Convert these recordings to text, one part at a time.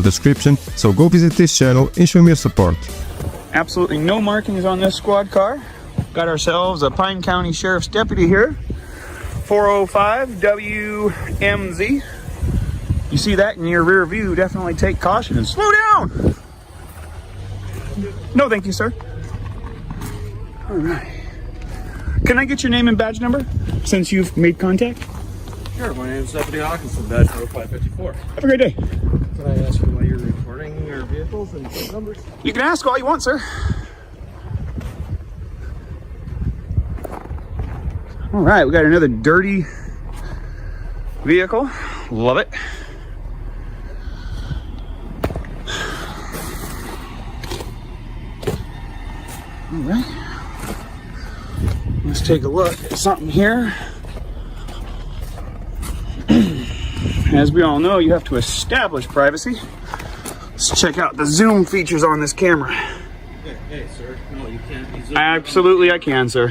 description, so go visit this channel and show me your support. Absolutely no markings on this squad car. Got ourselves a Pine County Sheriff's Deputy here. 405 WMZ. You see that in your rear view, definitely take caution and slow down. No, thank you, sir. All right. Can I get your name and badge number since you've made contact? Sure, my name is Deputy Hawkinson, badge number 554. Have a great day. Can I ask you why you're recording your vehicles and plate numbers? You can ask all you want, sir. All right, we got another dirty vehicle. Love it. All right. Let's take a look at something here. As we all know, you have to establish privacy. Let's check out the zoom features on this camera. Hey, sir. No, you can't be zooming. Absolutely, I can, sir.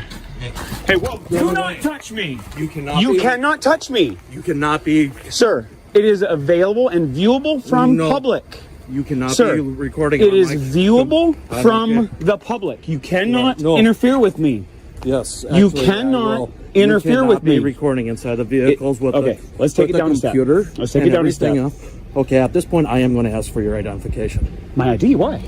Hey, whoa, do not touch me. You cannot. You cannot touch me. You cannot be. Sir, it is available and viewable from public. You cannot Sir, be recording. It is viewable from the public. You cannot interfere with me. Yes. You cannot interfere with me. Be recording inside the vehicles with okay, the, let's take it down a step. Let's take it down a step. Okay, at this point, I am going to ask for your identification. My ID? Why?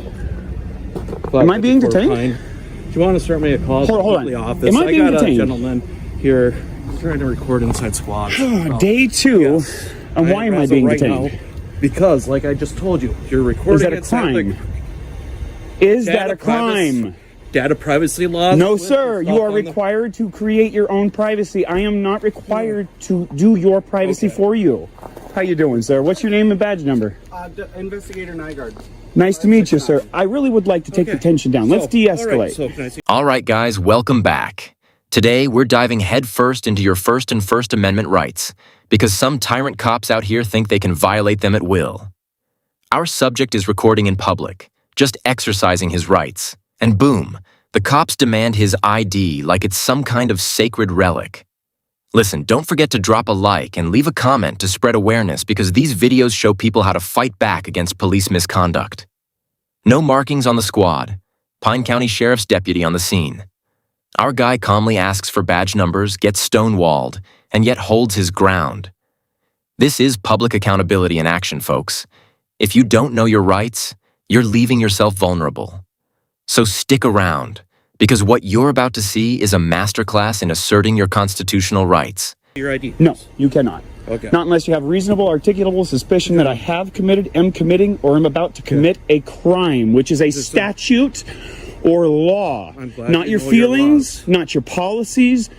Am I being detained? Do you want to start me a call? Hold on. The office. Am I being detained? I got a gentleman here trying to record inside squad. Day two. Yes. And why am I being detained? Now, because, like I just told you, you're recording. Is that a crime? Is that a crime? Data privacy laws? No, sir. You are required to create your own privacy. I am not required to do your privacy for you. How you doing, sir? What's your name and badge number? Investigator Nygaard. Nice to meet you, sir. I really would like to take the tension down. Let's de-escalate. All right, guys, welcome back. Today, we're diving headfirst into your First and First Amendment rights, because some tyrant cops out here think they can violate them at will. Our subject is recording in public, just exercising his rights. And boom, the cops demand his ID like it's some kind of sacred relic. Listen, don't forget to drop a like and leave a comment to spread awareness, because these videos show people how to fight back against police misconduct. No markings on the squad. Pine County Sheriff's Deputy on the scene. Our guy calmly asks for badge numbers, gets stonewalled, and yet holds his ground. This is public accountability in action, folks. If you don't know your rights, you're leaving yourself vulnerable. So stick around, because what you're about to see is a masterclass in asserting your constitutional rights. Your ID? No, you cannot. Okay. Not unless you have reasonable, articulable suspicion that I have committed, am committing, or am about to commit a crime, which is a statute or law. Not your feelings, not your policies,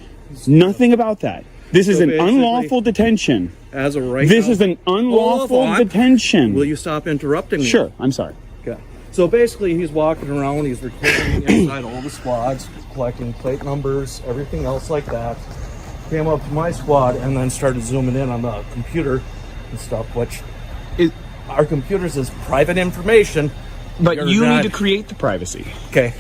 nothing about that. This is an unlawful detention. As of right This now, is an unlawful detention. Will you stop interrupting me? Sure, I'm sorry. Okay. So basically, he's walking around, he's recording inside all the squads, collecting plate numbers, everything else like that. Came up to my squad and then started zooming in on the computer and stuff, which our computers is private information. But you need to create the privacy. Okay.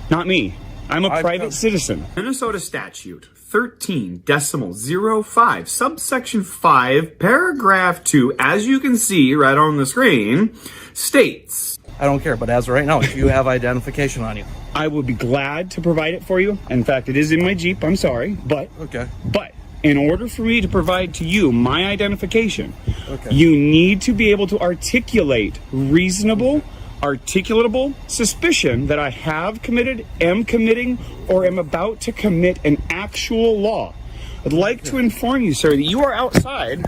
Not me. I'm a private citizen. Minnesota statute 13.05, subsection 5, paragraph 2, as you can see right on the screen, states. I don't care, but as of right now, if you have identification on you. I would be glad to provide it for you. In fact, it is in my Jeep, I'm sorry, but in order for me to provide to you my identification, you need to be able to articulate reasonable, articulatable suspicion that I have committed, am committing, or am about to commit an actual law. I'd like to inform you, sir, that you are outside.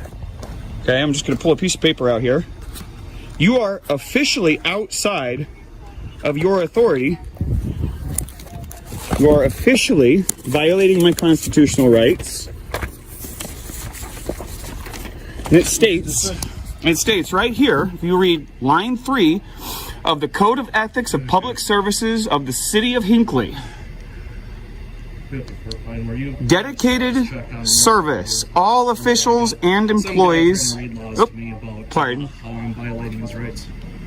Okay, I'm just going to pull a piece of paper out here. You are officially outside of your authority. You are officially violating my constitutional rights. And it states right here, if you read line 3 of the Code of Ethics of Public Services of the City of Hinckley. Dedicated service. All officials and employees. Pardon.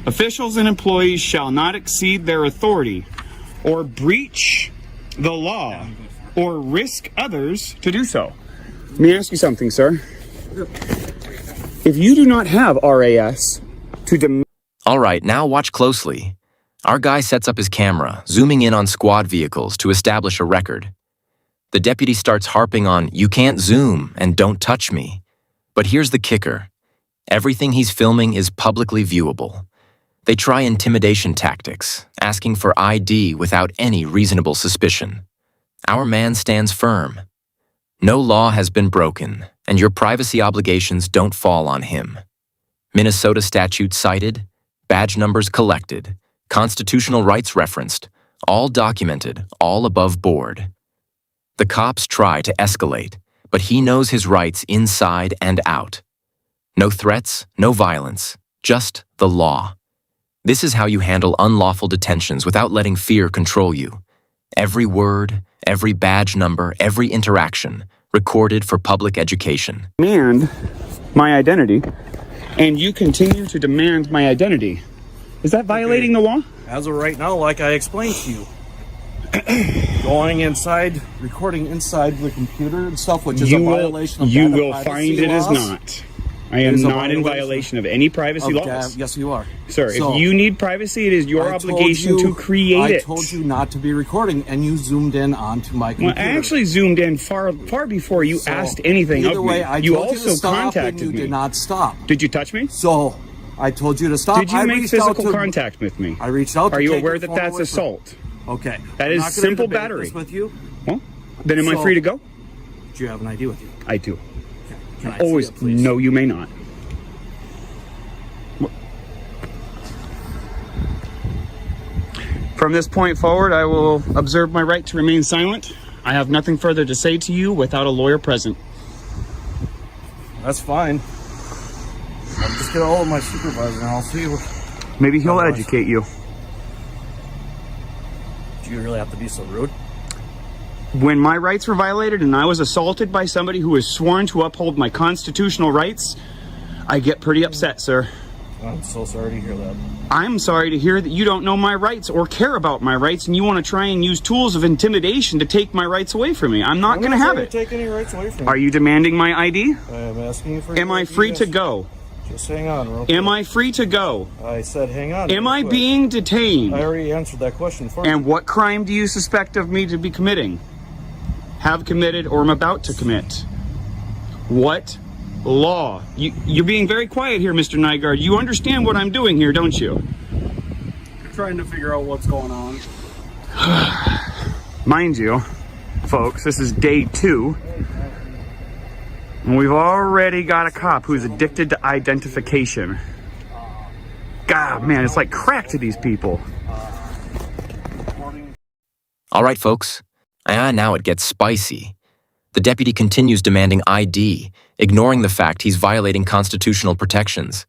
Officials and employees shall not exceed their authority or breach the law or risk others to do so. Let me ask you something, sir. If you do not have RAS to demand All right, now watch closely. Our guy sets up his camera, zooming in on squad vehicles to establish a record. The deputy starts harping on, "You can't zoom and don't touch me." But here's the kicker. Everything he's filming is publicly viewable. They try intimidation tactics, asking for ID without any reasonable suspicion. Our man stands firm. No law has been broken, and your privacy obligations don't fall on him. Minnesota statute cited, badge numbers collected, constitutional rights referenced, all documented, all above board. The cops try to escalate, but he knows his rights inside and out. No threats, no violence, just the law. This is how you handle unlawful detentions without letting fear control you. Every word, every badge number, every interaction, recorded for public education. Demand my identity, and you continue to demand my identity. Is that violating the law? As of right now, like I explained to you, going inside, recording inside the computer and stuff, which is a violation of you data will privacy find it laws. is not. I am not in violation of any privacy laws. Yes, you are. Sir, So, if you need privacy, it is your I told obligation you- to create it. I told you not to be recording, and you zoomed in onto my Well, computer. I actually zoomed in far before you So, asked anything either of way, me. I You told you to also stop, and contacted you me. did not stop. Did you touch me? So, I told you to stop. Did you I make reached out physical to- contact with me? I reached out. Are to you take aware your that phone that's away from- assault? Okay. That I'm is not gonna simple debate battery. this with you. Well, then am I So- free to go? Do you have an ID with you? I do. Can I see Always. it, please? No, you may not. From this point forward, I will observe my right to remain silent. I have nothing further to say to you without a lawyer present. That's fine. I'll just get a hold of my supervisor and I'll see what. Maybe he'll Otherwise- educate you. Do you really have to be so rude? When my rights were violated and I was assaulted by somebody who was sworn to uphold my constitutional rights, I get pretty upset, sir. I'm so sorry to hear that. I'm sorry to hear that you don't know my rights or care about my rights, and you want to try and use tools of intimidation to take my rights away from me. I'm not going to have it. Take any rights away from Are you demanding my ID? I am asking you for. Am I free to go? Just hang on, real quick. Am I free to go? I said hang on. Am real I quick. being detained? I already answered that question for you. And what crime do you suspect of me to be committing? Have committed or am about to commit? What law? You're being very quiet here, Mr. Nygaard. You understand what I'm doing here, don't you? Trying to figure out what's going on. Mind you, folks, this is day 2. And we've already got a cop who's addicted to identification. God, man, it's like crack to these people. All right, folks. Now it gets spicy. The deputy continues demanding ID, ignoring the fact he's violating constitutional protections.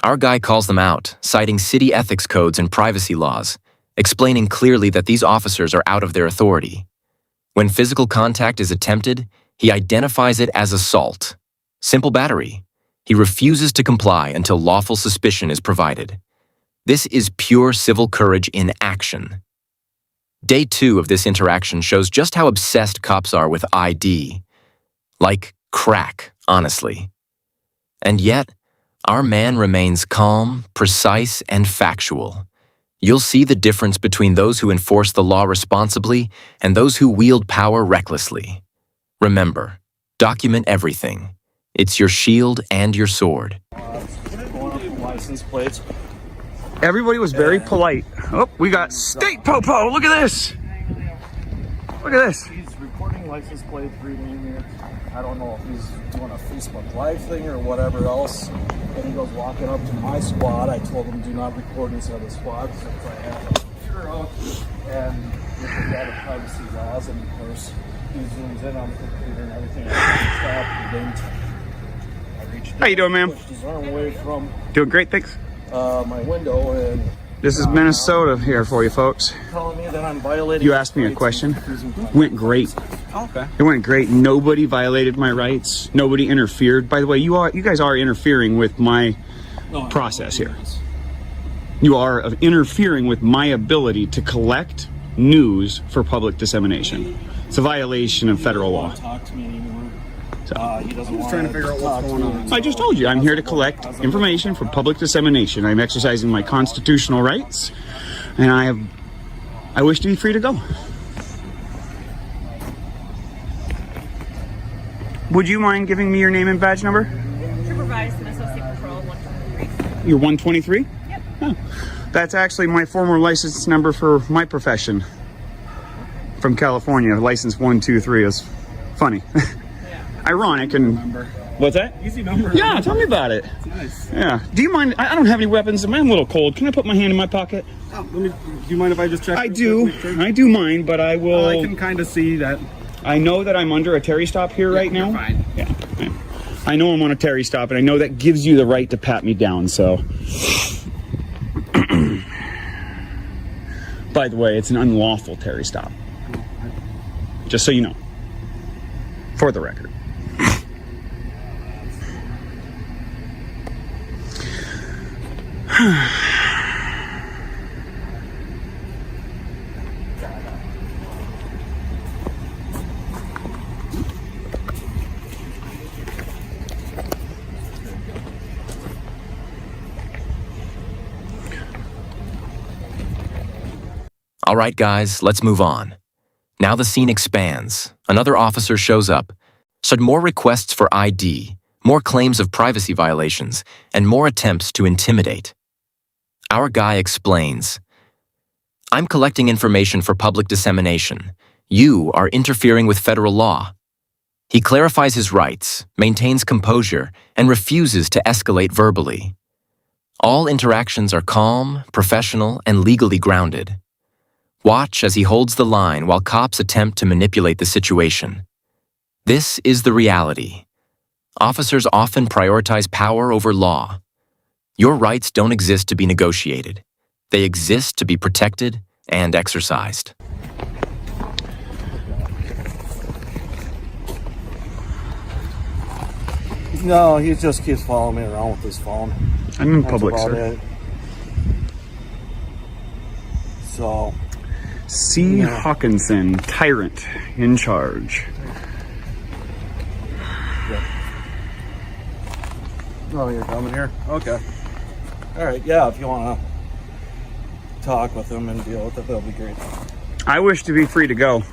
Our guy calls them out, citing city ethics codes and privacy laws, explaining clearly that these officers are out of their authority. When physical contact is attempted, he identifies it as assault. Simple battery. He refuses to comply until lawful suspicion is provided. This is pure civil courage in action. Day 2 of this interaction shows just how obsessed cops are with ID. Like crack, honestly. And yet, our man remains calm, precise, and factual. You'll see the difference between those who enforce the law responsibly and those who wield power recklessly. Remember, document everything. It's your shield and your sword. License plates. Everybody was very polite. Oh, we got state popo. Look at this. Look at this. He's recording license plates, reading it. I don't know if he's doing a Facebook Live thing or whatever else. And he goes walking up to my squad. I told him do not record inside the squad since I have a computer out. And with the data privacy laws, and of course, he zooms in on the computer and everything. I didn't. I reached How you doing, ma'am? pushed his arm away from Doing great, thanks. my window and This is Minnesota here for you, folks. telling me that I'm violating. You asked me a question. Went great. Okay. It went great. Nobody violated my rights. Nobody interfered. By the way, you guys are interfering with my process here. You are interfering with my ability to collect news for public dissemination. It's a violation of federal law. Talk to me anymore. He doesn't want trying to figure out what's going on. I just told you, I'm here to collect information for public dissemination. I'm exercising my constitutional rights, and I wish to be free to go. Would you mind giving me your name and badge number? Supervisor and Associate Patrol 123. You're 123? Yep. Oh. That's actually my former license number for my profession. From California, license 123 is funny. Ironic and... What's that? Easy number. Yeah, tell me about it. Nice. Yeah. Do you mind? I don't have any weapons. I'm a little cold. Can I put my hand in my pocket? Do you mind if I just check? I real do. quick, make sure? I do mind, but I will... I can kind of see that. I know that I'm under a Terry stop here right now. You're fine. Yeah. I know I'm on a Terry stop, and I know that gives you the right to pat me down, so... By the way, it's an unlawful Terry stop. Just so you know. For the record. All right, guys, let's move on. Now the scene expands. Another officer shows up. Said more requests for ID, more claims of privacy violations, and more attempts to intimidate. Our guy explains, I'm collecting information for public dissemination. You are interfering with federal law. He clarifies his rights, maintains composure, and refuses to escalate verbally. All interactions are calm, professional, and legally grounded. Watch as he holds the line while cops attempt to manipulate the situation. This is the reality. Officers often prioritize power over law. Your rights don't exist to be negotiated. They exist to be protected and exercised. No, he just keeps following me around with his phone. I'm in That's public, about sir. it. So, C. Hawkinson, Tyrant, in charge. oh, you're coming here? Okay. All right, yeah, if you want to talk with him and deal with it, that'll be great. I wish to be free to go.